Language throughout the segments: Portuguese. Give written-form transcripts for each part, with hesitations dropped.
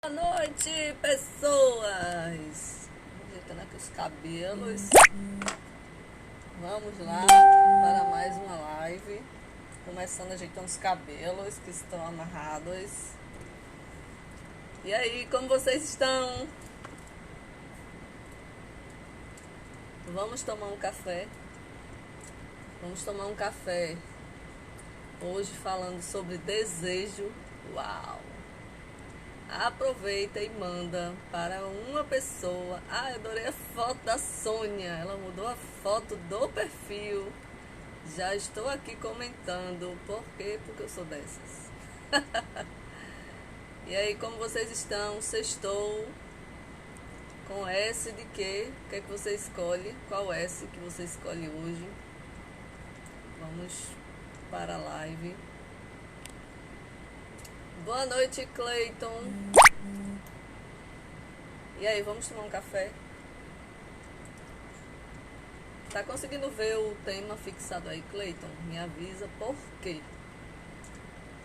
Boa noite, pessoas! Ajeitando aqui os cabelos. Vamos lá para mais uma live. Começando ajeitando os cabelos que estão amarrados. E aí, como vocês estão? Vamos tomar um café? Vamos tomar um café. Hoje falando sobre desejo. Uau! Aproveita e manda para uma pessoa. Ah, eu adorei a foto da Sônia. Ela mudou a foto do perfil. Já estou aqui comentando. Por quê? Porque eu sou dessas. E aí, como vocês estão? Sextou. Com S de quê? O que é que você escolhe? Qual S que você escolhe hoje? Vamos para a live. Boa noite, Cleiton. E aí, vamos tomar um café? Tá conseguindo ver o tema fixado aí, Cleiton? Me avisa por quê?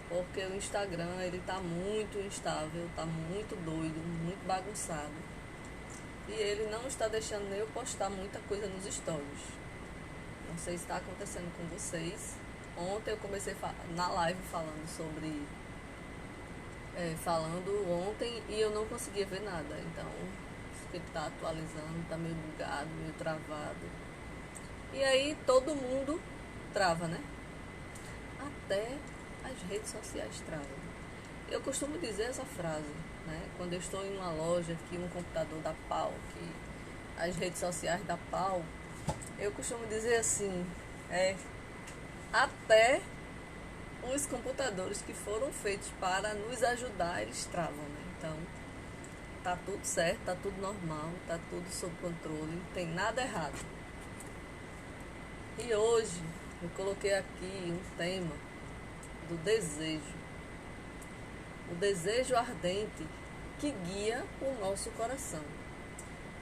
Porque o Instagram, ele tá muito instável, tá muito doido, muito bagunçado. E ele não está deixando nem eu postar muita coisa nos stories. Não sei se está acontecendo com vocês. Ontem eu comecei na live falando sobre... falando ontem e eu não conseguia ver nada. Então, ele tá atualizando, tá meio bugado, meio travado. E aí todo mundo trava, né? Até as redes sociais travam. Eu costumo dizer essa frase, né? Quando eu estou em uma loja que um computador dá pau, que as redes sociais dá pau, eu costumo dizer assim, até os computadores que foram feitos para nos ajudar, eles travam, né? Então, tá tudo certo, tá tudo normal, tá tudo sob controle, não tem nada errado. E hoje eu coloquei aqui um tema do desejo. O desejo ardente que guia o nosso coração.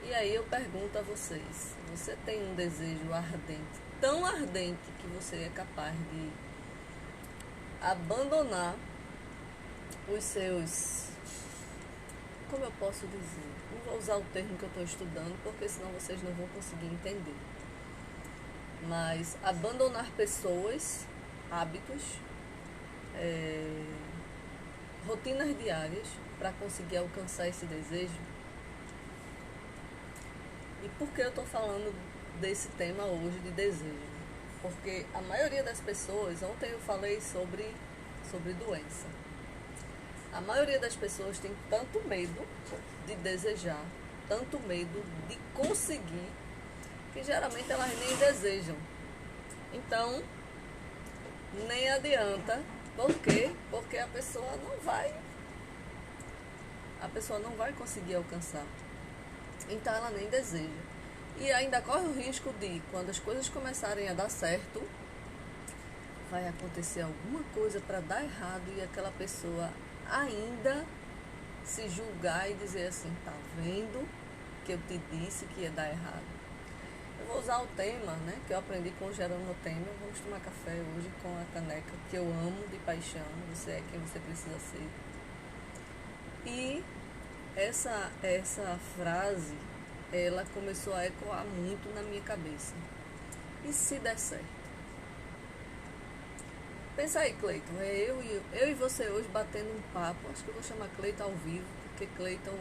E aí eu pergunto a vocês, você tem um desejo ardente, tão ardente que você é capaz de abandonar os seus... Como eu posso dizer? Não vou usar o termo que eu estou estudando, porque senão vocês não vão conseguir entender. Mas abandonar pessoas, hábitos, rotinas diárias para conseguir alcançar esse desejo. E por que eu estou falando desse tema hoje de desejo? Porque a maioria das pessoas, ontem eu falei sobre doença. A maioria das pessoas tem tanto medo de desejar, tanto medo de conseguir, que geralmente elas nem desejam. Então, nem adianta. Por quê? Porque a pessoa não vai conseguir alcançar. Então ela nem deseja. E ainda corre o risco de, quando as coisas começarem a dar certo, vai acontecer alguma coisa para dar errado e aquela pessoa ainda se julgar e dizer assim, tá vendo que eu te disse que ia dar errado. Eu vou usar o tema, né, que eu aprendi com o Jerônimo Temer. Vamos tomar café hoje com a caneca que eu amo de paixão. Você é quem você precisa ser. E essa frase, ela começou a ecoar muito na minha cabeça. E se der certo? Pensa aí, Cleiton. Eu e você hoje batendo um papo. Acho que eu vou chamar Cleiton ao vivo, porque Cleiton...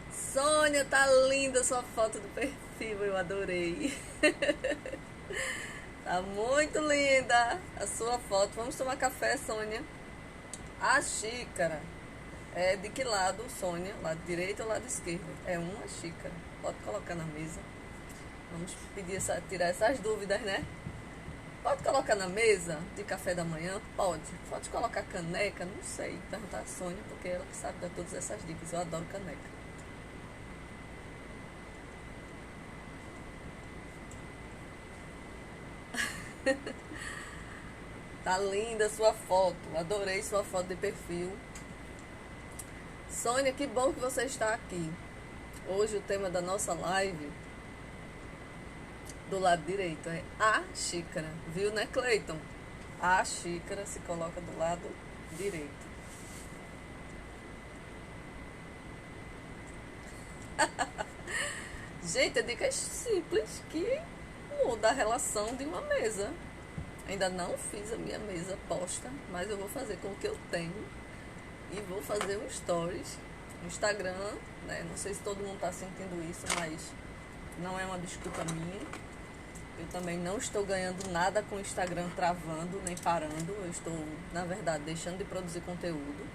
Sônia, tá linda a sua foto do perfil, eu adorei. Tá muito linda a sua foto. Vamos tomar café, Sônia? A xícara é de que lado, Sônia? Lado direito ou lado esquerdo? É uma xícara. Pode colocar na mesa. Vamos pedir tirar essas dúvidas, né? Pode colocar na mesa de café da manhã? Pode. Pode colocar caneca? Não sei. Perguntar a Sônia, porque ela que sabe dar todas essas dicas. Eu adoro caneca. Tá linda a sua foto. Adorei sua foto de perfil. Sônia, que bom que você está aqui. Hoje o tema da nossa live, do lado direito, é a xícara. Viu, né, Cleiton? A xícara se coloca do lado direito. Gente, é dicas simples que muda a relação de uma mesa. Ainda não fiz a minha mesa posta, mas eu vou fazer com o que eu tenho. E vou fazer um stories no Instagram, né? Não sei se todo mundo está sentindo isso, mas não é uma desculpa minha. Eu também não estou ganhando nada com o Instagram travando, nem parando. Eu estou, na verdade, deixando de produzir conteúdo,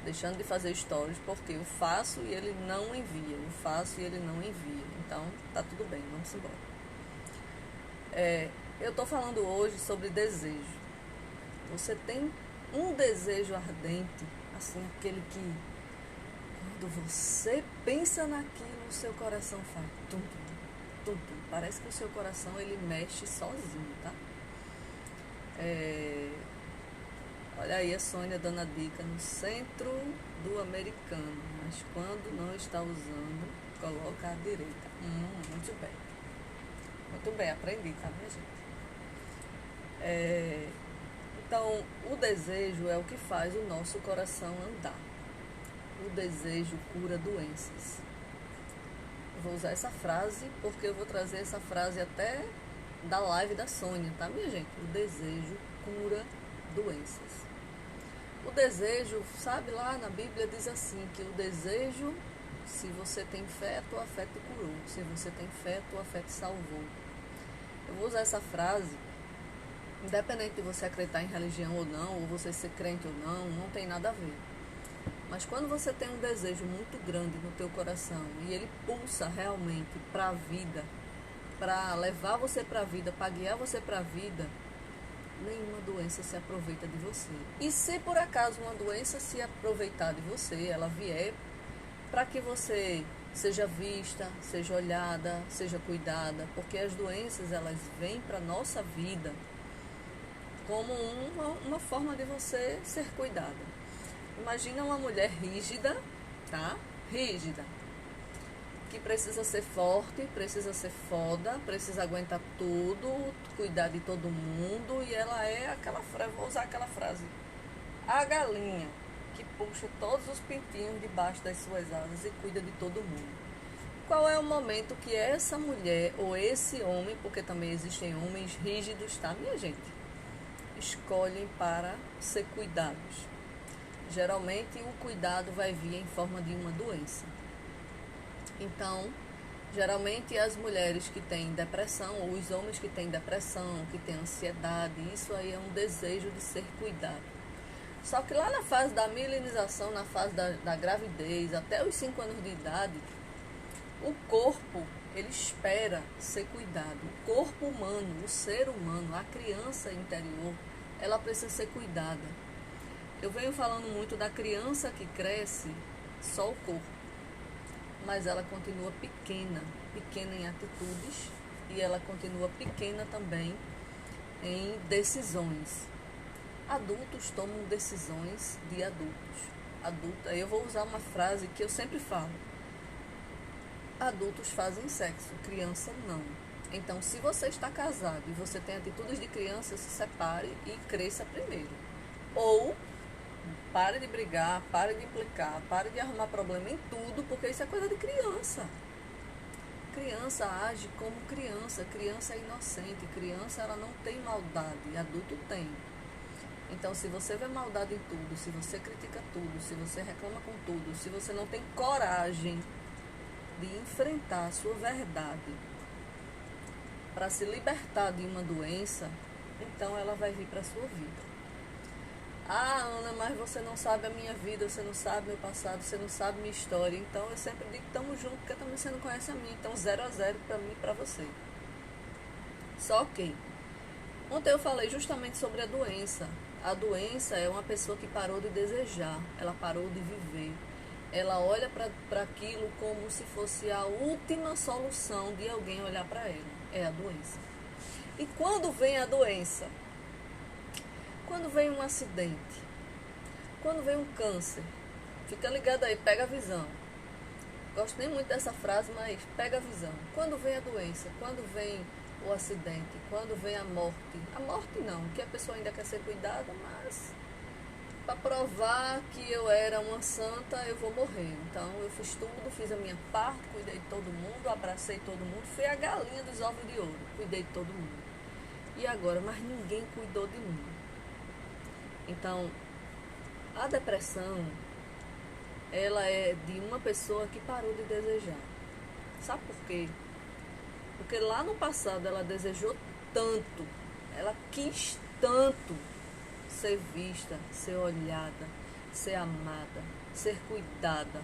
deixando de fazer stories, porque eu faço e ele não envia. Eu faço e ele não envia. Então, tá tudo bem, vamos embora. Eu estou falando hoje sobre desejo. Você tem um desejo ardente, assim, aquele que, quando você pensa naquilo, o seu coração faz tum, tum, tum. Parece que o seu coração, ele mexe sozinho, tá? Olha aí a Sônia dando a dica, no centro do americano, mas quando não está usando, coloca à direita. Muito bem. Muito bem, aprendi, tá, minha gente? Então, o desejo é o que faz o nosso coração andar. O desejo cura doenças. Eu vou usar essa frase porque eu vou trazer essa frase até da live da Sônia, tá, minha gente? O desejo cura doenças. O desejo, sabe, lá na Bíblia diz assim, que o desejo, se você tem fé, a tua fé te curou. Se você tem fé, a tua fé te salvou. Eu vou usar essa frase, independente de você acreditar em religião ou não, ou você ser crente ou não tem nada a ver. Mas quando você tem um desejo muito grande no teu coração e ele pulsa realmente para a vida, para levar você para a vida, para guiar você para a vida, nenhuma doença se aproveita de você. E se por acaso uma doença se aproveitar de você, ela vier para que você seja vista, seja olhada, seja cuidada, porque as doenças, elas vêm para a nossa vida como uma forma de você ser cuidada. Imagina uma mulher rígida, tá? Rígida, que precisa ser forte, precisa ser foda, precisa aguentar tudo, cuidar de todo mundo, e ela é aquela frase, vou usar aquela frase, a galinha que puxa todos os pintinhos debaixo das suas asas e cuida de todo mundo. Qual é o momento que essa mulher ou esse homem, porque também existem homens rígidos, tá, minha gente, escolhem para ser cuidados? Geralmente o cuidado vai vir em forma de uma doença. Então, geralmente as mulheres que têm depressão, ou os homens que têm depressão, que têm ansiedade, isso aí é um desejo de ser cuidado. Só que lá na fase da milenização, na fase da gravidez, até os 5 anos de idade, o corpo, ele espera ser cuidado. O corpo humano, o ser humano, a criança interior, ela precisa ser cuidada. Eu venho falando muito da criança que cresce só o corpo, mas ela continua pequena em atitudes, e ela continua pequena também em decisões. Adultos tomam decisões de adultos. Eu vou usar uma frase que eu sempre falo. Adultos fazem sexo, criança não. Então, se você está casado e você tem atitudes de criança, se separe e cresça primeiro. Ou pare de brigar, pare de implicar, pare de arrumar problema em tudo, porque isso é coisa de criança. Criança age como criança, criança é inocente, criança ela não tem maldade, adulto tem. Então, se você vê maldade em tudo, se você critica tudo, se você reclama com tudo, se você não tem coragem de enfrentar a sua verdade para se libertar de uma doença, então ela vai vir para a sua vida. Ah, Ana, mas você não sabe a minha vida, você não sabe meu passado, você não sabe minha história. Então eu sempre digo que estamos juntos, porque também você não conhece a mim. Então 0-0 para mim e para você. Só que ontem eu falei justamente sobre a doença. A doença é uma pessoa que parou de desejar, ela parou de viver. Ela olha para aquilo como se fosse a última solução de alguém olhar para ela. É a doença. E quando vem a doença? Quando vem um acidente, quando vem um câncer, fica ligado aí, pega a visão. Gosto nem muito dessa frase, mas pega a visão. Quando vem a doença, quando vem o acidente, quando vem a morte não, que a pessoa ainda quer ser cuidada, mas para provar que eu era uma santa, eu vou morrer. Então eu fiz tudo, fiz a minha parte, cuidei de todo mundo, abracei todo mundo, fui a galinha dos ovos de ouro, cuidei de todo mundo. E agora, mas ninguém cuidou de mim. Então, a depressão, ela é de uma pessoa que parou de desejar. Sabe por quê? Porque lá no passado ela desejou tanto, ela quis tanto ser vista, ser olhada, ser amada, ser cuidada.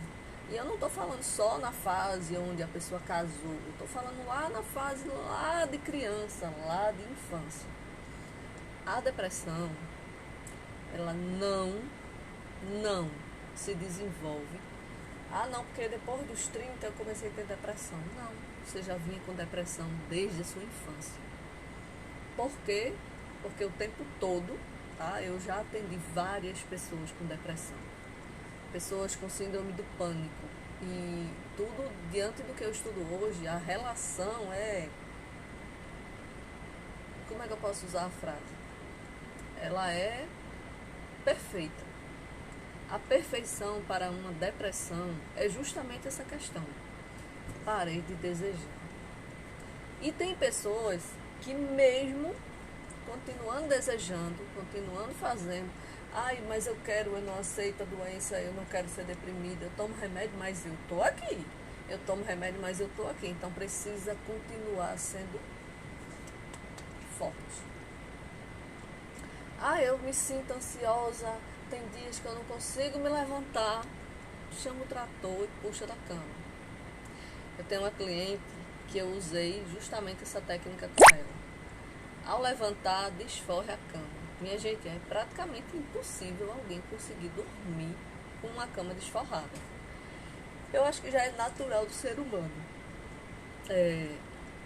E eu não estou falando só na fase onde a pessoa casou, eu estou falando lá na fase lá de criança, lá de infância. A depressão, ela não se desenvolve. Ah, não, porque depois dos 30 eu comecei a ter depressão. Não, você já vinha com depressão desde a sua infância. Por quê? Porque o tempo todo, tá, eu já atendi várias pessoas com depressão. Pessoas com síndrome do pânico. E tudo diante do que eu estudo hoje, a relação é... Como é que eu posso usar a frase? Ela é perfeita. A perfeição para uma depressão é justamente essa questão. Parei de desejar. E tem pessoas que mesmo continuando desejando, continuando fazendo, ai, mas eu não aceito a doença, eu não quero ser deprimida, eu tomo remédio, mas eu tô aqui. Eu tomo remédio, mas eu tô aqui. Então precisa continuar sendo forte. Ah, eu me sinto ansiosa, tem dias que eu não consigo me levantar, chamo o trator e puxa da cama. Eu tenho uma cliente que eu usei justamente essa técnica com ela. Ao levantar, desforre a cama. Minha gente, é praticamente impossível alguém conseguir dormir com uma cama desforrada. Eu acho que já é natural do ser humano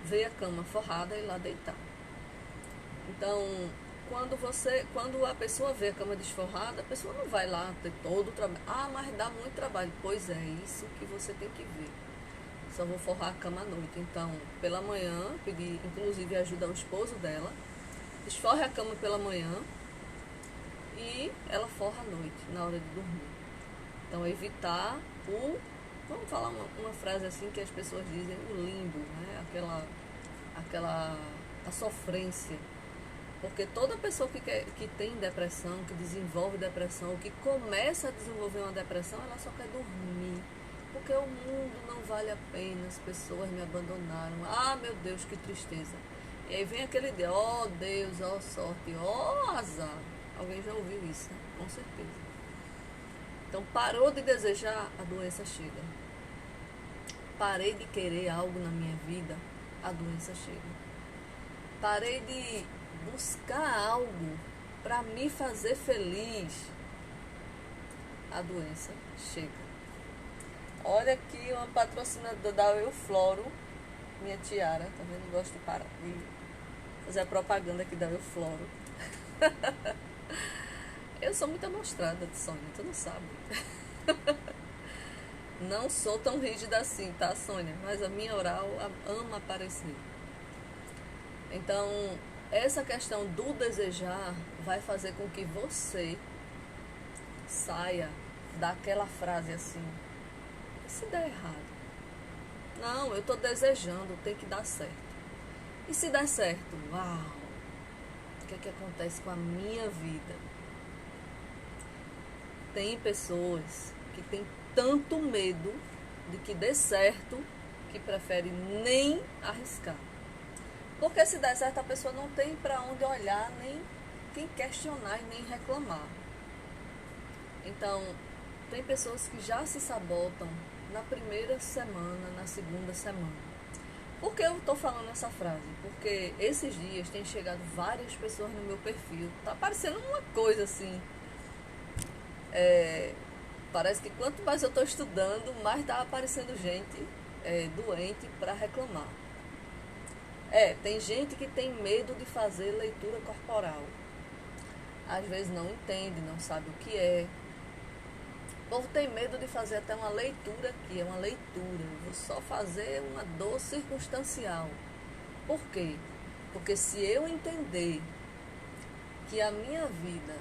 ver a cama forrada e lá deitar. Então, quando a pessoa vê a cama desforrada, a pessoa não vai lá ter todo o trabalho. Ah, mas dá muito trabalho. Pois é, isso que você tem que ver. Só vou forrar a cama à noite. Então, pela manhã, pedi inclusive ajuda ao esposo dela, desforre a cama pela manhã e ela forra à noite, na hora de dormir. Então, evitar vamos falar uma frase assim que as pessoas dizem, o limbo, né? A sofrência. Porque toda pessoa que tem depressão, que desenvolve depressão, que começa a desenvolver uma depressão, ela só quer dormir. Porque o mundo não vale a pena, as pessoas me abandonaram. Ah, meu Deus, que tristeza. E aí vem aquele dia, ó Deus, ó sorte, ó azar. Alguém já ouviu isso, né? Com certeza. Então, parou de desejar, a doença chega. Parei de querer algo na minha vida, a doença chega. Parei de buscar algo para me fazer feliz, a doença chega. Olha aqui uma patrocinadora da Eufloro, minha tiara, tá vendo? Gosto de parar de fazer a propaganda aqui da Eufloro. Eu sou muito amostrada de Sônia, tu não sabe. Não sou tão rígida assim, tá, Sônia? Mas a minha oral ama aparecer. Então, essa questão do desejar vai fazer com que você saia daquela frase assim, e se der errado? Não, eu estou desejando, tem que dar certo. E se der certo? Uau! O que é que acontece com a minha vida? Tem pessoas que têm tanto medo de que dê certo que preferem nem arriscar. Porque se der certo, a pessoa não tem para onde olhar, nem quem questionar e nem reclamar. Então, tem pessoas que já se sabotam na primeira semana, na segunda semana. Por que eu estou falando essa frase? Porque esses dias tem chegado várias pessoas no meu perfil. Tá parecendo uma coisa assim. Parece que quanto mais eu estou estudando, mais está aparecendo gente doente para reclamar. Tem gente que tem medo de fazer leitura corporal. Às vezes não entende, não sabe o que é. O povo tem medo de fazer até uma leitura aqui, é uma leitura. Eu vou só fazer uma dor circunstancial. Por quê? Porque se eu entender que a minha vida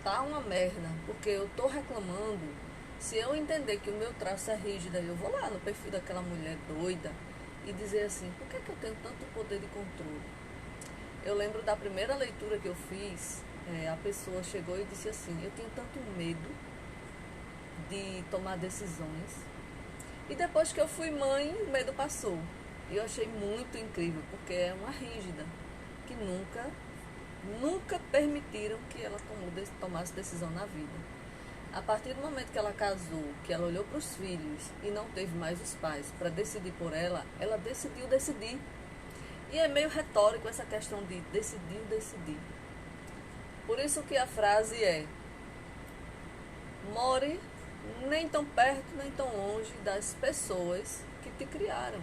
tá uma merda, porque eu tô reclamando, se eu entender que o meu traço é rígido, eu vou lá no perfil daquela mulher doida e dizer assim, por que é que eu tenho tanto poder de controle? Eu lembro da primeira leitura que eu fiz, a pessoa chegou e disse assim, eu tenho tanto medo de tomar decisões. E depois que eu fui mãe, o medo passou. E eu achei muito incrível, porque é uma rígida, que nunca permitiram que ela tomasse decisão na vida. A partir do momento que ela casou, que ela olhou para os filhos e não teve mais os pais para decidir por ela, ela decidiu decidir. E é meio retórico essa questão de decidir. Por isso que a frase é: more nem tão perto nem tão longe das pessoas que te criaram.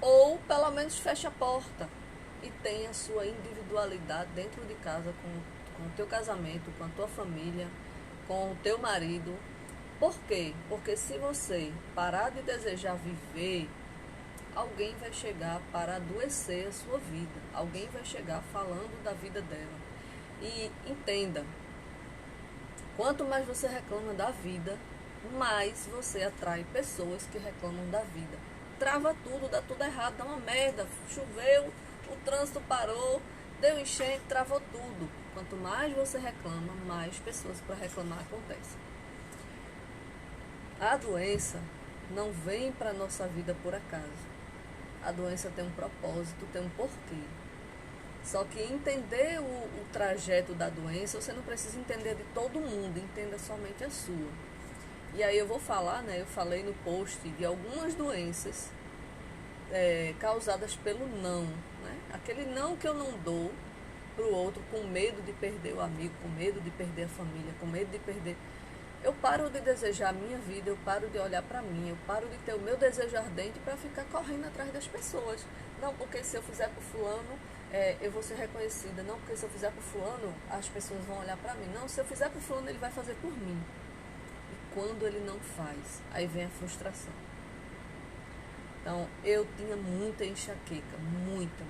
Ou pelo menos feche a porta e tenha a sua individualidade dentro de casa com o teu casamento, com a tua família, com o teu marido. Por quê? Porque se você parar de desejar viver, alguém vai chegar para adoecer a sua vida. Alguém vai chegar falando da vida dela. E entenda, quanto mais você reclama da vida, mais você atrai pessoas que reclamam da vida. Trava tudo, dá tudo errado, dá uma merda, choveu, o trânsito parou, deu enchente, travou tudo. Quanto mais você reclama, mais pessoas para reclamar acontecem. A doença não vem para a nossa vida por acaso. A doença tem um propósito, tem um porquê. Só que entender o trajeto da doença, você não precisa entender de todo mundo, entenda somente a sua. E aí eu vou falar, eu falei no post de algumas doenças causadas pelo não. Aquele não que eu não dou para o outro com medo de perder o amigo, com medo de perder a família, com medo de perder... Eu paro de desejar a minha vida, eu paro de olhar para mim, eu paro de ter o meu desejo ardente para ficar correndo atrás das pessoas. Não, porque se eu fizer para o fulano, eu vou ser reconhecida. Não, porque se eu fizer para o fulano, as pessoas vão olhar para mim. Não, se eu fizer para o fulano, ele vai fazer por mim. E quando ele não faz, aí vem a frustração. Então, eu tinha muita enxaqueca, muita.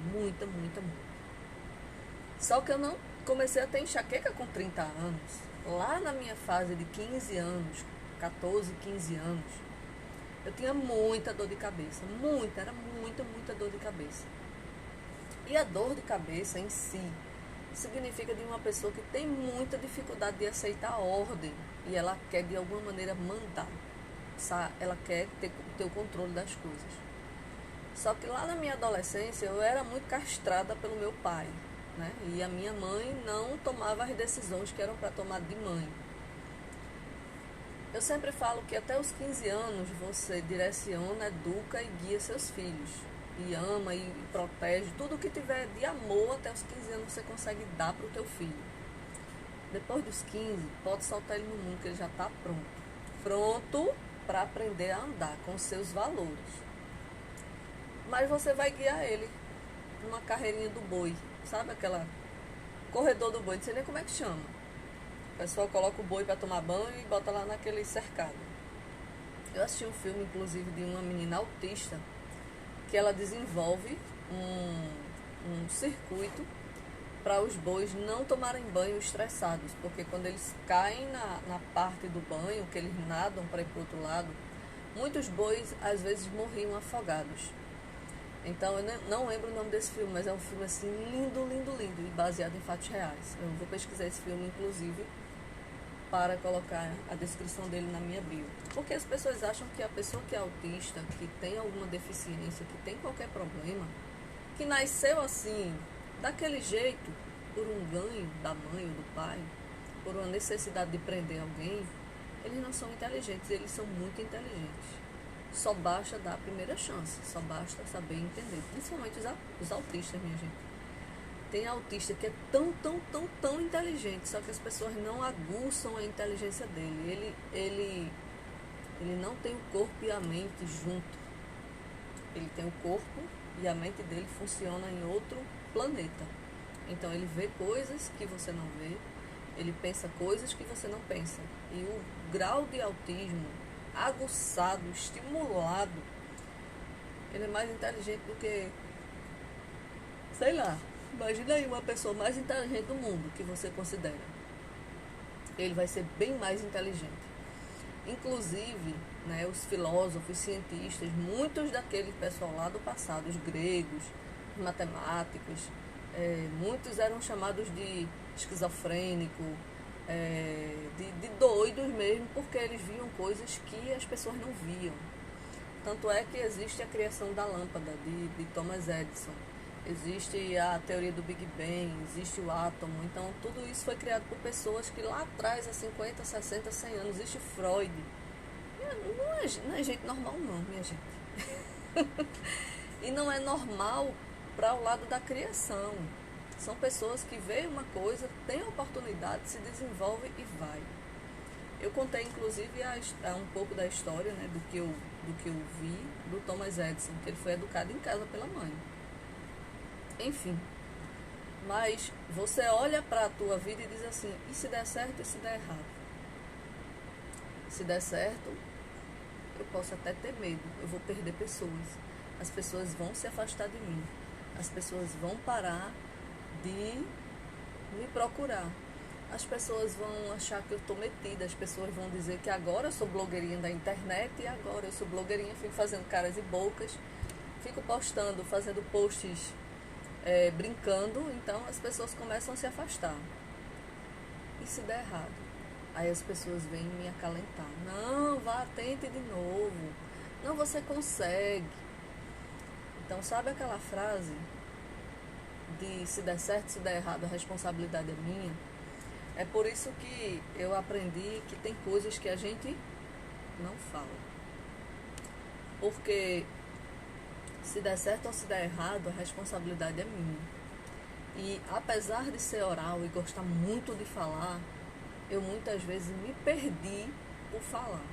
Só que eu não comecei a ter enxaqueca com 30 anos. Lá na minha fase de 15 anos, 14, 15 anos, eu tinha muita dor de cabeça. Era muita dor de cabeça. E a dor de cabeça em si significa de uma pessoa que tem muita dificuldade de aceitar a ordem. E ela quer de alguma maneira mandar. Ela quer ter o controle das coisas. Só que lá na minha adolescência eu era muito castrada pelo meu pai. E a minha mãe não tomava as decisões que eram para tomar de mãe. Eu sempre falo que até os 15 anos você direciona, educa e guia seus filhos. E ama e protege. Tudo que tiver de amor até os 15 anos você consegue dar para o teu filho. Depois dos 15, pode soltar ele no mundo que ele já está pronto. Pronto para aprender a andar com os seus valores. Mas você vai guiar ele numa carreirinha do boi. Sabe aquela corredor do boi, não sei nem como é que chama. O pessoal coloca o boi para tomar banho e bota lá naquele cercado. Eu assisti um filme, inclusive, de uma menina autista, que ela desenvolve um circuito para os bois não tomarem banho estressados. Porque quando eles caem na parte do banho, que eles nadam para ir para o outro lado, muitos bois, às vezes, morriam afogados. Então, eu não lembro o nome desse filme, mas é um filme assim lindo, e baseado em fatos reais. Eu vou pesquisar esse filme, inclusive, para colocar a descrição dele na minha bio. Porque as pessoas acham que a pessoa que é autista, que tem alguma deficiência, que tem qualquer problema, que nasceu assim, daquele jeito, por um ganho da mãe ou do pai, por uma necessidade de prender alguém, eles não são inteligentes, eles são muito inteligentes. Só basta dar a primeira chance, só basta saber entender, principalmente os autistas, minha gente. Tem autista que é tão inteligente, só que as pessoas não aguçam a inteligência dele. Ele não tem o corpo e a mente junto. Ele tem o corpo e a mente dele funciona em outro planeta. Então ele vê coisas que você não vê, ele pensa coisas que você não pensa. E o grau de autismo aguçado, estimulado, ele é mais inteligente do que, sei lá, imagina aí uma pessoa mais inteligente do mundo que você considera. ele vai ser bem mais inteligente. Inclusive, né, os filósofos, cientistas, muitos daquele pessoal lá do passado, os gregos, os matemáticos, muitos eram chamados de esquizofrênico, de doidos mesmo, porque eles viam coisas que as pessoas não viam. Tanto é que existe a criação da lâmpada de Thomas Edison, existe a teoria do Big Bang, existe o átomo. Então tudo isso foi criado por pessoas que lá atrás, há 50, 60, 100 anos, existe Freud. Não é gente normal não, minha gente. E não é normal para o lado da criação. São pessoas que veem uma coisa, têm a oportunidade, se desenvolve e vai. Eu contei inclusive um pouco da história, né, do que eu vi do Thomas Edison, que ele foi educado em casa pela mãe. Enfim, mas você olha para a tua vida e diz assim, e se der certo e se der errado? Se der certo, eu posso até ter medo, eu vou perder pessoas, as pessoas vão se afastar de mim, as pessoas vão parar de me procurar, as pessoas vão achar que eu estou metida, as pessoas vão dizer que agora eu sou blogueirinha da internet e agora eu sou blogueirinha, fico fazendo caras e bocas, fico postando, fazendo posts brincando, então as pessoas começam a se afastar. E se der errado? Aí as pessoas vêm me acalentar. Não, vá, tente de novo. Não, você consegue. Então, sabe aquela frase de se der certo, se der errado, a responsabilidade é minha? É por isso que eu aprendi que tem coisas que a gente não fala. Porque se der certo ou se der errado, a responsabilidade é minha. E apesar de ser oral e gostar muito de falar, eu muitas vezes me perdi por falar.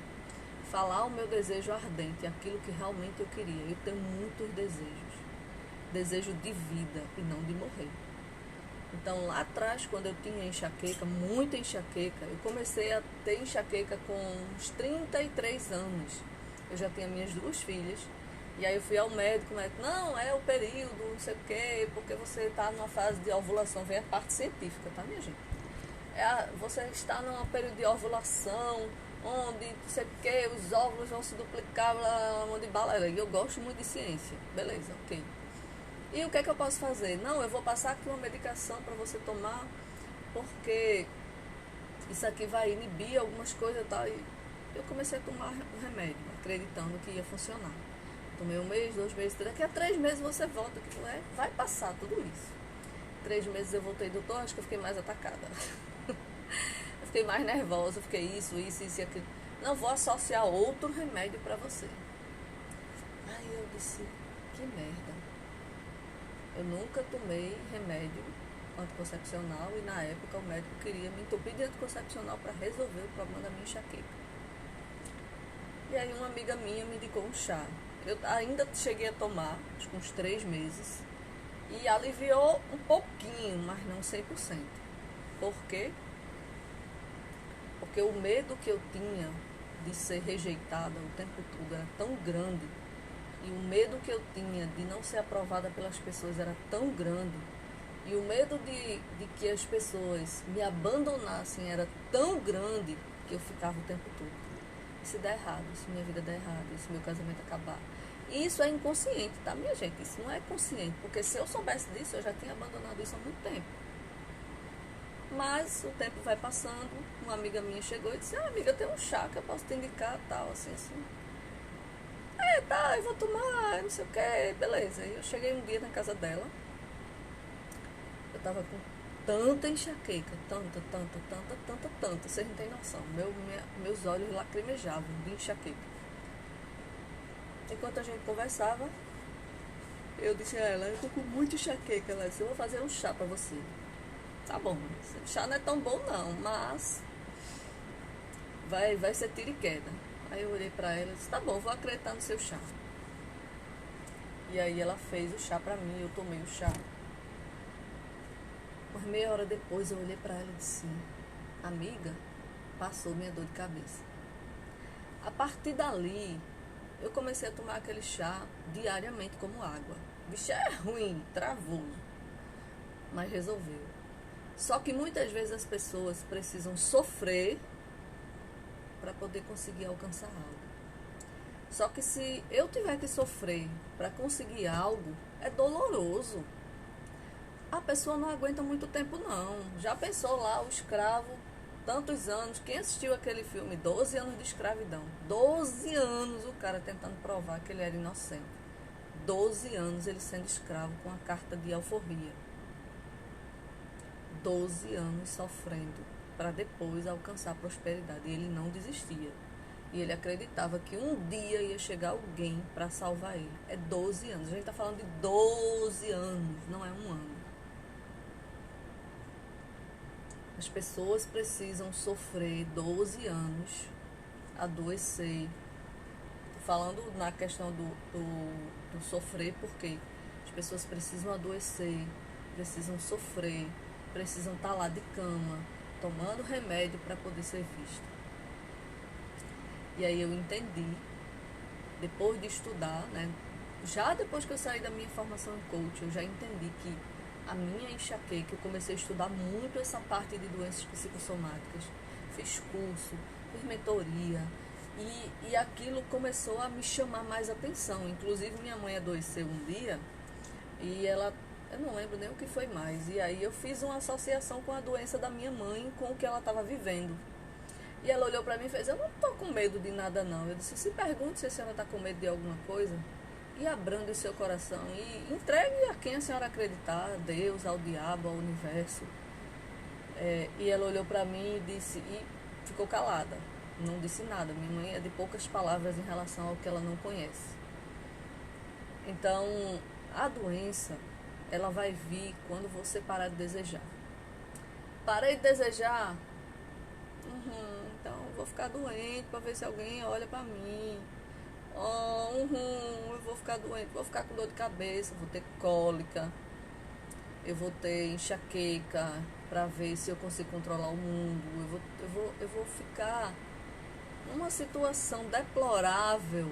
Falar o meu desejo ardente, aquilo que realmente eu queria. Eu tenho muitos desejos. Desejo de vida e não de morrer. Então lá atrás, quando eu tinha enxaqueca, muita enxaqueca, eu comecei a ter enxaqueca com uns 33 anos. Eu já tinha minhas 2 filhas. E aí eu fui ao médico, o médico, não, é o período, não sei o quê, porque você está numa fase de ovulação, vem a parte científica, tá, minha gente? Você está num período de ovulação, onde, não sei o quê, os óvulos vão se duplicar, mão de bala. E eu gosto muito de ciência, beleza, ok. E o que é que eu posso fazer? Não, eu vou passar aqui uma medicação para você tomar, porque isso aqui vai inibir algumas coisas e tal. E eu comecei a tomar o remédio, acreditando que ia funcionar. Tomei 1 mês, 2 meses, daqui a 3 meses você volta, que vai passar tudo isso. 3 meses eu voltei, doutor, acho que eu fiquei mais atacada. Eu fiquei mais nervosa, fiquei isso e aquilo. Não, vou associar outro remédio para você. Aí eu disse, que merda. Eu nunca tomei remédio anticoncepcional e na época o médico queria me entupir de anticoncepcional para resolver o problema da minha enxaqueca. E aí uma amiga minha me indicou um chá. Eu ainda cheguei a tomar, acho que uns 3 meses, e aliviou um pouquinho, mas não 100%. Por quê? Porque o medo que eu tinha de ser rejeitada o tempo todo era tão grande, e o medo que eu tinha de não ser aprovada pelas pessoas era tão grande, e o medo de que as pessoas me abandonassem era tão grande, que eu ficava o tempo todo. E se der errado, se minha vida der errado, se meu casamento acabar. E isso é inconsciente, tá, minha gente? Isso não é consciente, porque se eu soubesse disso, eu já tinha abandonado isso há muito tempo. Mas o tempo vai passando, uma amiga minha chegou e disse, amiga, tem um chá que eu posso te indicar, tal, assim. Tá, eu vou tomar, não sei o que, beleza. E eu cheguei um dia na casa dela, eu tava com tanta enxaqueca, tanta, vocês não têm noção. Meus olhos lacrimejavam de enxaqueca. Enquanto a gente conversava, eu disse a ela, eu tô com muita enxaqueca. Ela disse, eu vou fazer um chá pra você. Tá bom, o chá não é tão bom não, mas vai ser tiro e queda. Aí eu olhei pra ela e disse, tá bom, vou acreditar no seu chá. E aí ela fez o chá pra mim, eu tomei o chá. Mas meia hora depois eu olhei pra ela e disse, amiga, passou minha dor de cabeça. A partir dali, eu comecei a tomar aquele chá diariamente como água. O bicho é ruim, travoso, mas resolveu. Só que muitas vezes as pessoas precisam sofrer para poder conseguir alcançar algo. Só que se eu tiver que sofrer para conseguir algo, é doloroso. A pessoa não aguenta muito tempo, não. Já pensou lá o escravo, tantos anos, quem assistiu aquele filme, 12 anos de escravidão, 12 anos o cara tentando provar que ele era inocente, 12 anos ele sendo escravo com a carta de alforria, 12 anos sofrendo para depois alcançar a prosperidade, e ele não desistia, e ele acreditava que um dia ia chegar alguém para salvar ele. É 12 anos, a gente está falando de 12 anos, não é um ano. As pessoas precisam sofrer 12 anos, adoecer. Tô falando na questão do sofrer, porque as pessoas precisam adoecer, precisam sofrer, precisam estar lá de cama, tomando remédio para poder ser vista. E aí eu entendi, depois de estudar, né? Já depois que eu saí da minha formação em coach, eu já entendi que a minha enxaqueca, eu comecei a estudar muito essa parte de doenças psicossomáticas. Fiz curso, fiz mentoria, e aquilo começou a me chamar mais atenção. Inclusive minha mãe adoeceu um dia e ela, eu não lembro nem o que foi mais, e aí eu fiz uma associação com a doença da minha mãe com o que ela estava vivendo. E ela olhou para mim e fez: eu não estou com medo de nada não. Eu disse: se pergunte se a senhora está com medo de alguma coisa, e abrande o seu coração e entregue a quem a senhora acreditar, a Deus, ao diabo, ao universo. E ela olhou para mim e disse, e ficou calada, não disse nada. Minha mãe é de poucas palavras em relação ao que ela não conhece. Então, a doença, ela vai vir quando você parar de desejar. Parei de desejar, então eu vou ficar doente para ver se alguém olha para mim. Eu vou ficar doente, vou ficar com dor de cabeça, vou ter cólica, eu vou ter enxaqueca para ver se eu consigo controlar o mundo, eu vou ficar numa situação deplorável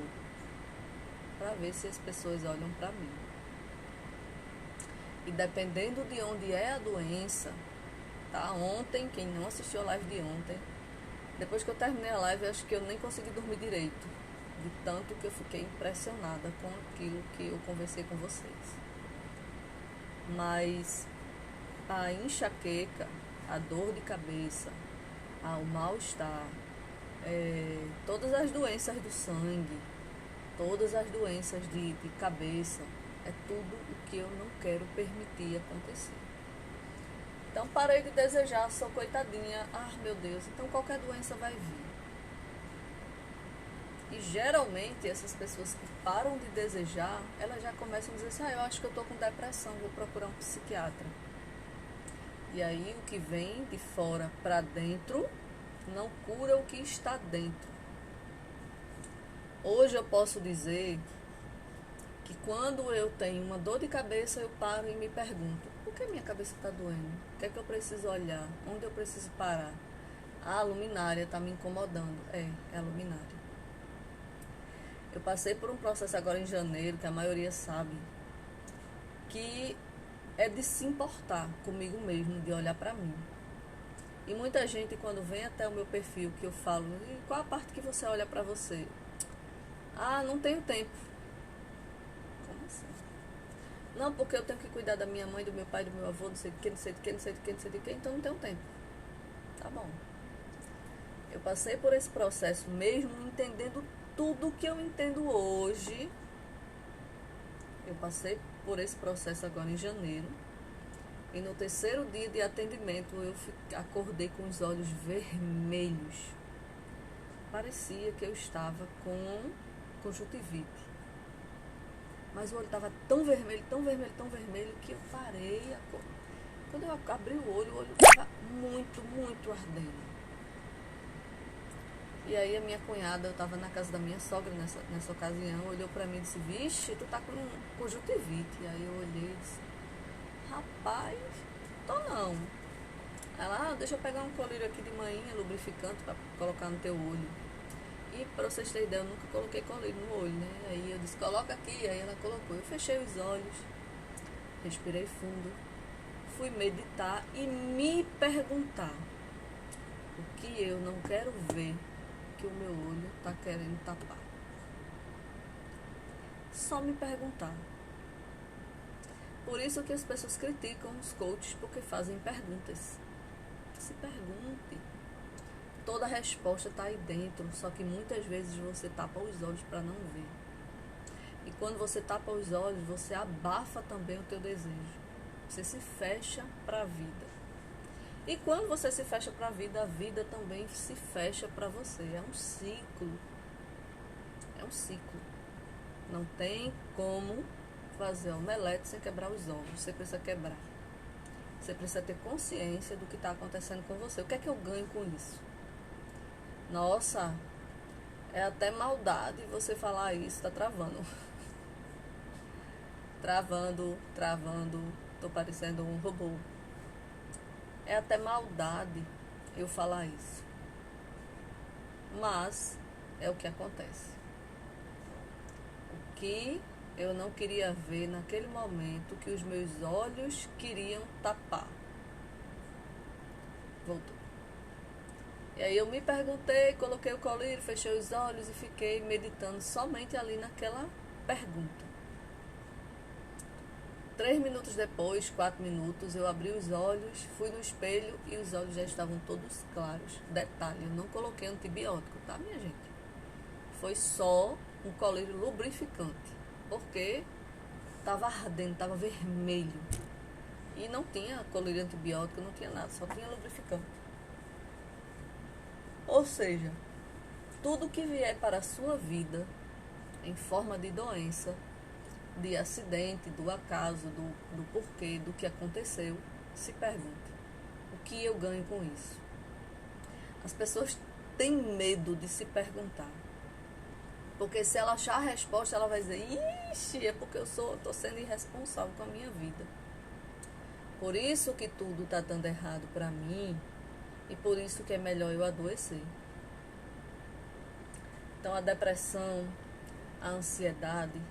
para ver se as pessoas olham para mim. E dependendo de onde é a doença, tá? Ontem, quem não assistiu a live de ontem, depois que eu terminei a live, eu acho que eu nem consegui dormir direito, de tanto que eu fiquei impressionada com aquilo que eu conversei com vocês. Mas a enxaqueca, a dor de cabeça, o mal-estar, todas as doenças do sangue, todas as doenças de cabeça, é tudo o que eu não quero permitir acontecer. Então parei de desejar, sou coitadinha, meu Deus, então qualquer doença vai vir. E geralmente essas pessoas que param de desejar, elas já começam a dizer assim: eu acho que eu estou com depressão, vou procurar um psiquiatra. E aí o que vem de fora para dentro não cura o que está dentro. Hoje eu posso dizer que quando eu tenho uma dor de cabeça, eu paro e me pergunto: por que minha cabeça está doendo? O que é que eu preciso olhar? Onde eu preciso parar? A luminária está me incomodando. É a luminária. Eu passei por um processo agora em janeiro, que a maioria sabe, que é de se importar comigo mesmo, de olhar para mim. E muita gente, quando vem até o meu perfil, que eu falo: e qual a parte que você olha para você? Não tenho tempo. Como assim? Não, porque eu tenho que cuidar da minha mãe, do meu pai, do meu avô, não sei de que, não sei de que, não sei de que, não sei de que, então não tenho tempo. Tá bom. Eu passei por esse processo mesmo entendendo tudo que eu entendo hoje. Eu passei por esse processo agora em janeiro. E no terceiro dia de atendimento eu acordei com os olhos vermelhos. Parecia que eu estava com conjuntivite. Mas o olho estava tão vermelho, tão vermelho, tão vermelho, que eu parei. Quando eu abri o olho estava muito, muito ardendo. E aí a minha cunhada, eu estava na casa da minha sogra nessa ocasião, olhou para mim e disse: vixe, tu tá com conjuntivite. E aí eu olhei e disse: rapaz, tô não. Ela: deixa eu pegar um colírio aqui de manhã, lubrificante, para colocar no teu olho. E para vocês terem ideia, eu nunca coloquei colírio no olho, né? Aí eu disse: coloca aqui. Aí ela colocou. Eu fechei os olhos, respirei fundo, fui meditar e me perguntar o que eu não quero ver que o meu olho está querendo tapar. Só me perguntar. Por isso que as pessoas criticam os coaches, porque fazem perguntas. Se pergunte. Toda a resposta está aí dentro, só que muitas vezes você tapa os olhos para não ver. E quando você tapa os olhos, você abafa também o teu desejo. Você se fecha para a vida. E quando você se fecha para a vida também se fecha para você. É um ciclo. É um ciclo. Não tem como fazer omelete sem quebrar os ovos. Você precisa quebrar. Você precisa ter consciência do que está acontecendo com você. O que é que eu ganho com isso? Nossa, é até maldade você falar isso. Está travando. Travando. Tô parecendo um robô. É até maldade eu falar isso. Mas é o que acontece. O que eu não queria ver naquele momento, que os meus olhos queriam tapar. Voltou. E aí eu me perguntei, coloquei o colírio, fechei os olhos e fiquei meditando somente ali naquela pergunta. 3 minutos depois, 4 minutos, eu abri os olhos, fui no espelho e os olhos já estavam todos claros. Detalhe, eu não coloquei antibiótico, tá, minha gente? Foi só um colírio lubrificante, porque estava ardendo, estava vermelho. E não tinha colírio antibiótico, não tinha nada, só tinha lubrificante. Ou seja, tudo que vier para a sua vida, em forma de doença, de acidente, do acaso, do porquê, do que aconteceu, se pergunte: o que eu ganho com isso? As pessoas têm medo de se perguntar, porque se ela achar a resposta, ela vai dizer: ixi, é porque eu estou sendo irresponsável com a minha vida. Por isso que tudo está dando errado para mim, e por isso que é melhor eu adoecer. Então a depressão, a ansiedade,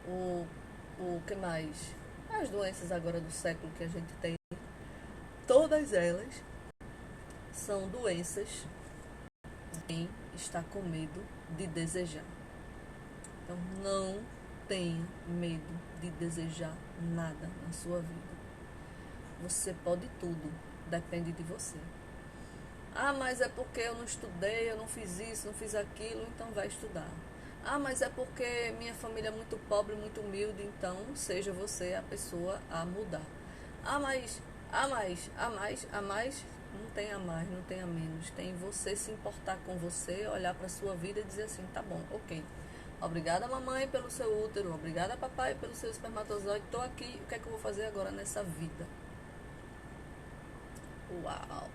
o que mais? As doenças agora do século que a gente tem, todas elas são doenças de quem está com medo de desejar. Então não tenha medo de desejar nada na sua vida. Você pode tudo, depende de você. Ah, mas é porque eu não estudei, eu não fiz isso, não fiz aquilo, então vai estudar. Ah, mas é porque minha família é muito pobre, muito humilde, então seja você a pessoa a mudar. Ah, mas, não tem a mais, não tem a menos. Tem você se importar com você, olhar para a sua vida e dizer assim: tá bom, ok. Obrigada, mamãe, pelo seu útero. Obrigada, papai, pelo seu espermatozoide. Estou aqui, o que é que eu vou fazer agora nessa vida? Uau!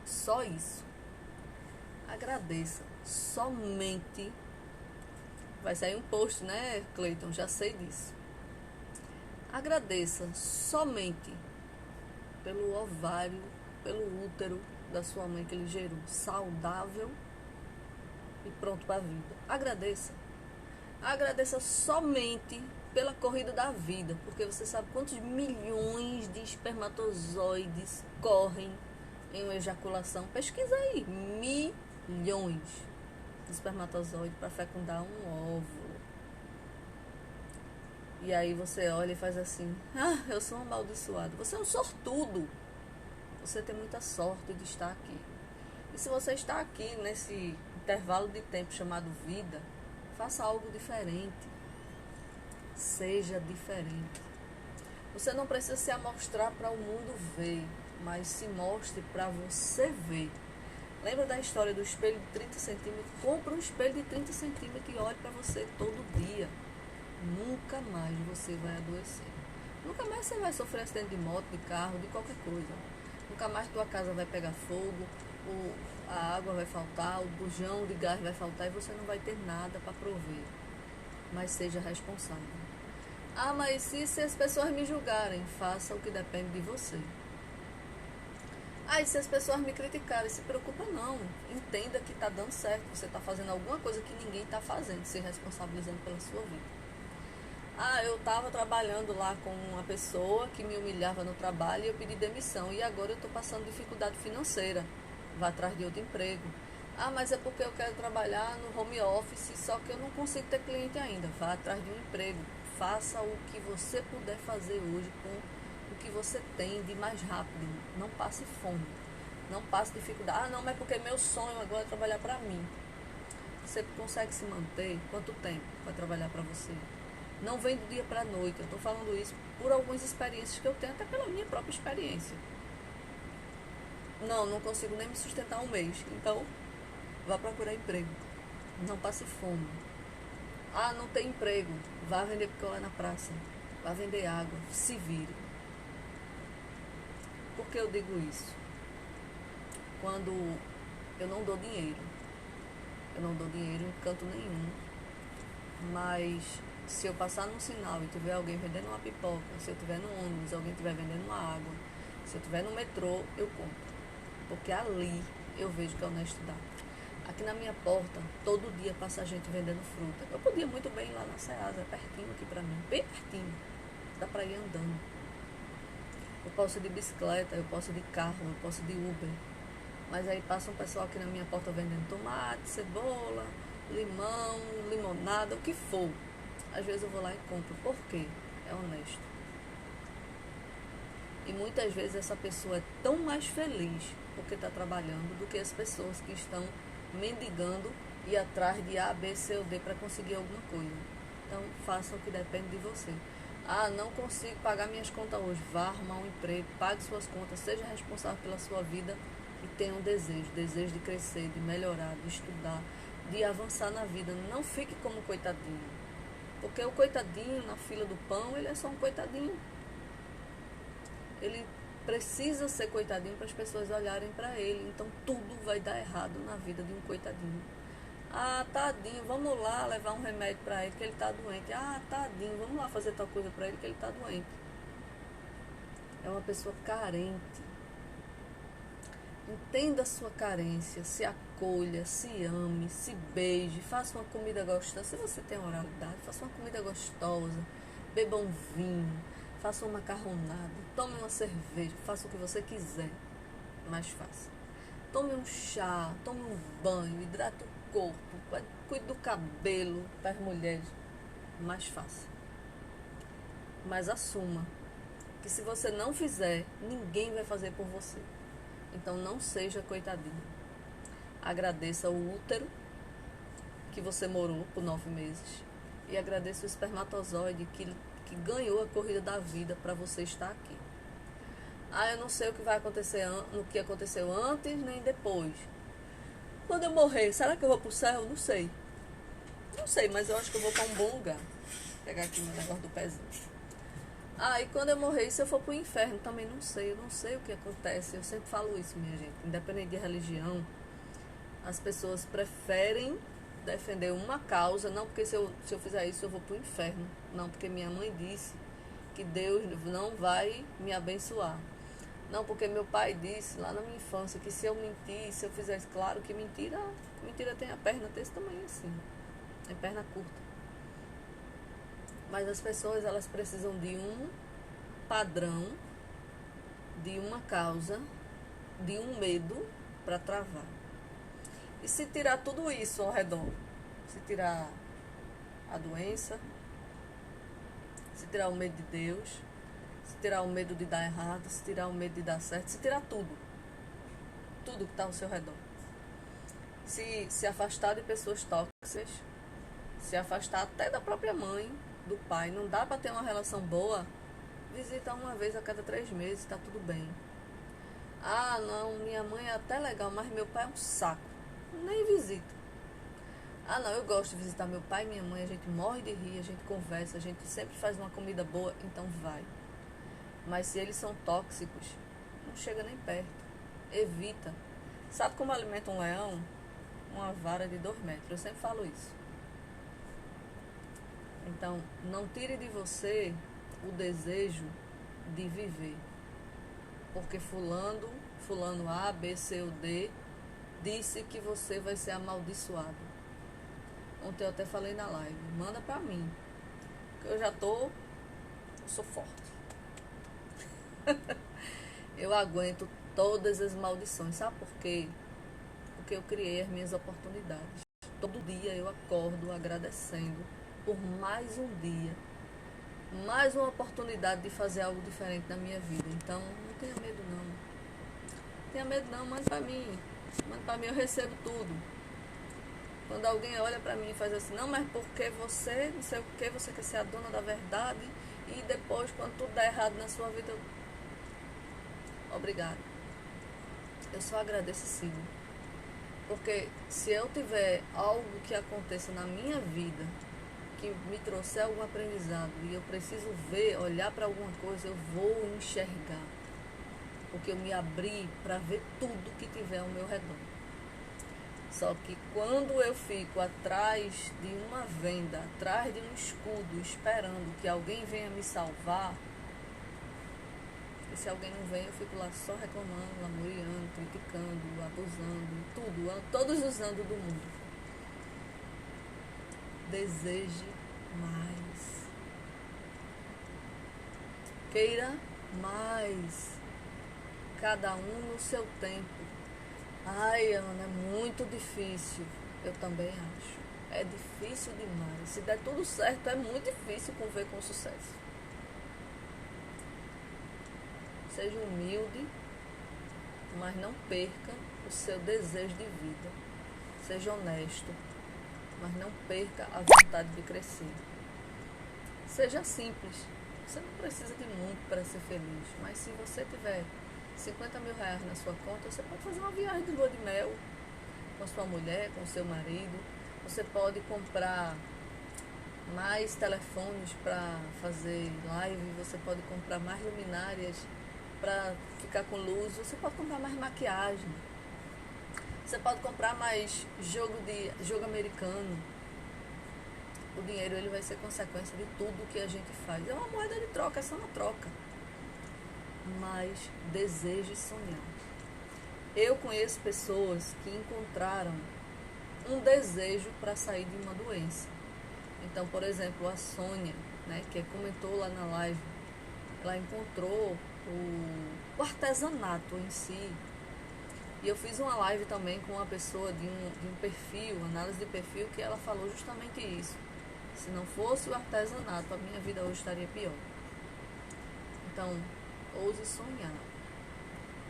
Só isso. Agradeça. Somente. Vai sair um post, né, Cleiton? Já sei disso. Agradeça somente pelo ovário, pelo útero da sua mãe que ele gerou, saudável e pronto para a vida. Agradeça. Agradeça somente pela corrida da vida, porque você sabe quantos milhões de espermatozoides correm em uma ejaculação. Pesquisa aí, milhões de espermatozoides para fecundar um óvulo. E aí você olha e faz assim: ah, eu sou um amaldiçoado. Você é um sortudo. Você tem muita sorte de estar aqui. E se você está aqui nesse intervalo de tempo chamado vida, faça algo diferente. Seja diferente. Você não precisa se amostrar para o mundo ver, mas se mostre para você ver. Lembra da história do espelho de 30 centímetros? Compre um espelho de 30 centímetros e olhe para você todo dia. Nunca mais você vai adoecer. Nunca mais você vai sofrer acidente de moto, de carro, de qualquer coisa. Nunca mais tua casa vai pegar fogo, a água vai faltar, o bujão de gás vai faltar e você não vai ter nada para prover. Mas seja responsável. Ah, mas se as pessoas me julgarem, faça o que depende de você. Ah, e se as pessoas me criticarem, se preocupa não. Entenda que está dando certo, você está fazendo alguma coisa que ninguém está fazendo, se responsabilizando pela sua vida. Eu estava trabalhando lá com uma pessoa que me humilhava no trabalho e eu pedi demissão. E agora eu estou passando dificuldade financeira. Vá atrás de outro emprego. Mas é porque eu quero trabalhar no home office, só que eu não consigo ter cliente ainda. Vá atrás de um emprego. Faça o que você puder fazer hoje com o que você tem de mais rápido. Não passe fome. Não passe dificuldade. Não, mas porque meu sonho agora é trabalhar para mim. Você consegue se manter? Quanto tempo vai trabalhar para você? Não vem do dia para a noite. Eu estou falando isso por algumas experiências que eu tenho, até pela minha própria experiência. Não consigo nem me sustentar um mês. Então, vá procurar emprego. Não passe fome. Não tem emprego. Vá vender picolé na praça. Vá vender água. Se vire. Por que eu digo isso? Quando eu não dou dinheiro. Eu não dou dinheiro em canto nenhum. Mas se eu passar num sinal e tiver alguém vendendo uma pipoca, se eu tiver no ônibus, alguém estiver vendendo uma água, se eu estiver no metrô, eu compro. Porque ali eu vejo que é honestidade. Aqui na minha porta, todo dia passa gente vendendo fruta. Eu podia muito bem ir lá na Ceasa, pertinho aqui pra mim, bem pertinho. Dá pra ir andando. Eu posso ir de bicicleta, eu posso ir de carro, eu posso ir de Uber. Mas aí passa um pessoal aqui na minha porta vendendo tomate, cebola, limão, limonada, o que for. Às vezes eu vou lá e compro. Por quê? É honesto. E muitas vezes essa pessoa é tão mais feliz porque está trabalhando do que as pessoas que estão mendigando e atrás de A, B, C ou D para conseguir alguma coisa. Então faça o que depende de você. Não consigo pagar minhas contas hoje. Vá arrumar um emprego, pague suas contas, seja responsável pela sua vida e tenha um desejo de crescer, de melhorar, de estudar, de avançar na vida. Não fique como coitadinho. Porque o coitadinho na fila do pão, ele é só um coitadinho. Ele precisa ser coitadinho para as pessoas olharem para ele. Então tudo vai dar errado na vida de um coitadinho. Tadinho, vamos lá levar um remédio para ele que ele está doente. Tadinho, vamos lá fazer tal coisa para ele que ele está doente. É uma pessoa carente. Entenda a sua carência, se acolha, se ame, se beije, faça uma comida gostosa. Se você tem oralidade, faça uma comida gostosa, beba um vinho, faça uma macarronada, tome uma cerveja, faça o que você quiser, mas faça. Tome um chá, tome um banho, hidrate o corpo, cuide do cabelo para as mulheres, mas faça. Mas assuma que se você não fizer, ninguém vai fazer por você. Então não seja coitadinho. Agradeça o útero que você morou por 9 meses. E agradeça o espermatozoide que ganhou a corrida da vida para você estar aqui. Eu não sei o que vai acontecer, no que aconteceu antes nem depois. Quando eu morrer, será que eu vou pro céu? Não sei. Não sei, mas eu acho que eu vou para um bom lugar. Vou pegar aqui meu negócio do pezinho. E quando eu morrer, se eu for pro inferno, também não sei. Eu não sei o que acontece. Eu sempre falo isso, minha gente. Independente de religião, as pessoas preferem defender uma causa. Não porque se eu fizer isso, eu vou pro inferno. Não, porque minha mãe disse que Deus não vai me abençoar. Não, porque meu pai disse lá na minha infância que se eu mentir, se eu fizesse claro que mentira tem a perna desse tamanho assim. Tem perna curta. Mas as pessoas, elas precisam de um padrão, de uma causa, de um medo para travar. E se tirar tudo isso ao redor, se tirar a doença, se tirar o medo de Deus, se tirar o medo de dar errado, se tirar o medo de dar certo, se tirar tudo que está ao seu redor. Se afastar de pessoas tóxicas, se afastar até da própria mãe, do pai, não dá para ter uma relação boa, visita uma vez a cada 3 meses, tá tudo bem. Não, minha mãe é até legal, mas meu pai é um saco, nem visita. Não, eu gosto de visitar meu pai e minha mãe, a gente morre de rir, a gente conversa, a gente sempre faz uma comida boa, então vai. Mas se eles são tóxicos, não chega nem perto, evita. Sabe como alimenta um leão? Uma vara de 2 metros, eu sempre falo isso. Então, não tire de você o desejo de viver. Porque fulano A, B, C ou D, disse que você vai ser amaldiçoado. Ontem eu até falei na live, manda pra mim. Eu sou forte. Eu aguento todas as maldições. Sabe por quê? Porque eu criei as minhas oportunidades. Todo dia eu acordo agradecendo por mais um dia, mais uma oportunidade de fazer algo diferente na minha vida. Então, não tenha medo não. Não tenha medo não, manda pra mim. Manda pra mim, eu recebo tudo. Quando alguém olha pra mim e faz assim, não, mas porque você, não sei o que, você quer ser a dona da verdade, e depois, quando tudo dá errado na sua vida, obrigado. Eu só agradeço sim. Porque se eu tiver algo que aconteça na minha vida que me trouxer algum aprendizado e eu preciso ver, olhar para alguma coisa, eu vou enxergar. Porque eu me abri para ver tudo que tiver ao meu redor. Só que quando eu fico atrás de uma venda, atrás de um escudo, esperando que alguém venha me salvar, e se alguém não vem, eu fico lá só reclamando, lamuriando, criticando, abusando, tudo, todos os anos do mundo. Deseje mais. Queira mais. Cada um no seu tempo. Ai, Ana, é muito difícil. Eu também acho. É difícil demais. Se der tudo certo, é muito difícil conviver com sucesso. Seja humilde, mas não perca o seu desejo de vida. Seja honesto, mas não perca a vontade de crescer. Seja simples. Você não precisa de muito para ser feliz, mas se você tiver 50 mil reais na sua conta, você pode fazer uma viagem de lua de mel com a sua mulher, com o seu marido. Você pode comprar mais telefones para fazer live, você pode comprar mais luminárias para ficar com luz, você pode comprar mais maquiagem, você pode comprar mais jogo americano. O dinheiro ele vai ser consequência de tudo que a gente faz. É uma moeda de troca, é só uma troca. Mas deseje sonhar. Eu conheço pessoas que encontraram um desejo para sair de uma doença. Então, por exemplo, a Sônia, né, que comentou lá na live, ela encontrou o artesanato em si. E eu fiz uma live também com uma pessoa de um perfil, análise de perfil, que ela falou justamente isso. Se não fosse o artesanato, a minha vida hoje estaria pior. Então, ouse sonhar.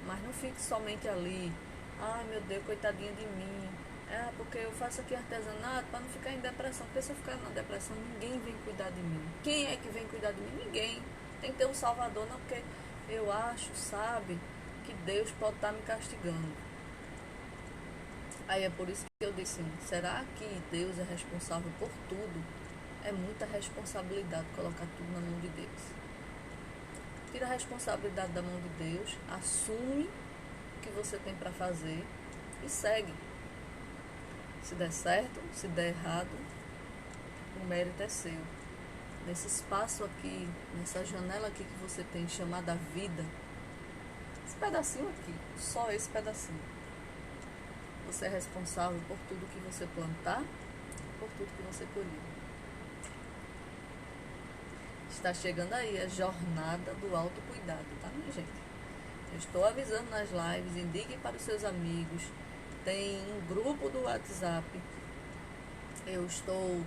Mas não fique somente ali. Ai, meu Deus, coitadinha de mim. É, porque eu faço aqui artesanato para não ficar em depressão. Porque se eu ficar na depressão, ninguém vem cuidar de mim. Quem é que vem cuidar de mim? Ninguém. Tem que ter um salvador, não, porque eu acho, sabe, que Deus pode estar me castigando. Aí é por isso que eu disse, será que Deus é responsável por tudo? É muita responsabilidade colocar tudo na mão de Deus. Tira a responsabilidade da mão de Deus, assume o que você tem para fazer e segue. Se der certo, se der errado, o mérito é seu. Nesse espaço aqui, nessa janela aqui que você tem chamada vida, esse pedacinho aqui, só esse pedacinho. Você é responsável por tudo que você plantar, por tudo que você colher. Está chegando aí a jornada do autocuidado, tá, minha gente? Eu estou avisando nas lives, indiquem para os seus amigos. Tem um grupo do WhatsApp. Eu estou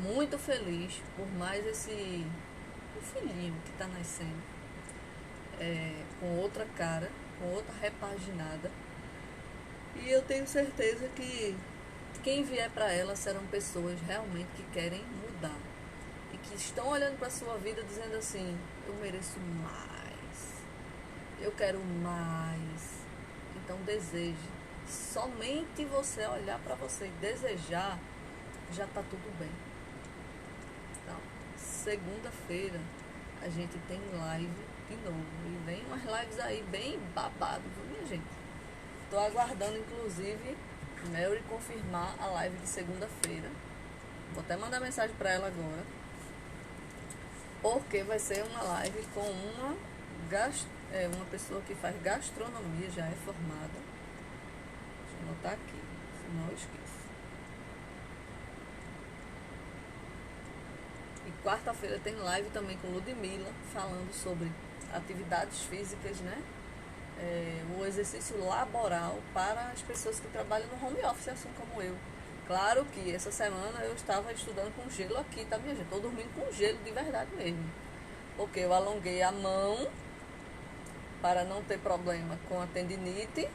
muito feliz por mais esse filhinho que está nascendo. Com outra cara, com outra repaginada. E eu tenho certeza que quem vier para ela serão pessoas realmente que querem mudar. E que estão olhando para a sua vida dizendo assim, eu mereço mais, eu quero mais. Então deseje. Somente você olhar para você e desejar, já está tudo bem. Então, segunda-feira a gente tem live de novo. E vem umas lives aí bem babado, viu, minha gente? Estou aguardando, inclusive, Mary confirmar a live de segunda-feira. Vou até mandar mensagem para ela agora. Porque vai ser uma live com uma pessoa que faz gastronomia, já é formada. Deixa eu anotar aqui, senão eu esqueço. E quarta-feira tem live também com Ludmilla, falando sobre atividades físicas, né? O exercício laboral para as pessoas que trabalham no home office, assim como eu. Claro que essa semana eu estava estudando com gelo aqui, tá, minha gente? Estou dormindo com gelo de verdade mesmo. Porque eu alonguei a mão para não ter problema com a tendinite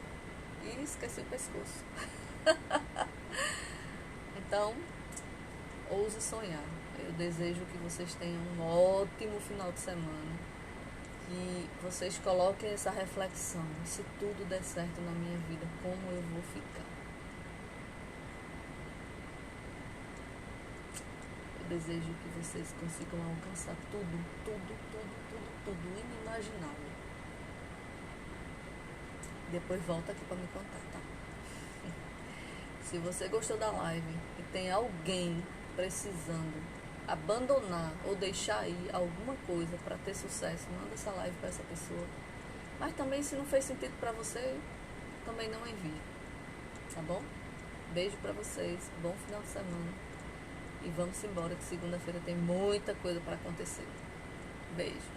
e esqueci o pescoço. Então, ouse sonhar. Eu desejo que vocês tenham um ótimo final de semana. Que vocês coloquem essa reflexão. Se tudo der certo na minha vida, como eu vou ficar? Eu desejo que vocês consigam alcançar tudo inimaginável. Depois volta aqui para me contar, tá? Se você gostou da live e tem alguém precisando abandonar ou deixar ir alguma coisa para ter sucesso, manda essa live para essa pessoa. Mas também, se não fez sentido para você, também não envie. Tá bom? Beijo para vocês, bom final de semana. E vamos embora que segunda-feira tem muita coisa para acontecer. Beijo.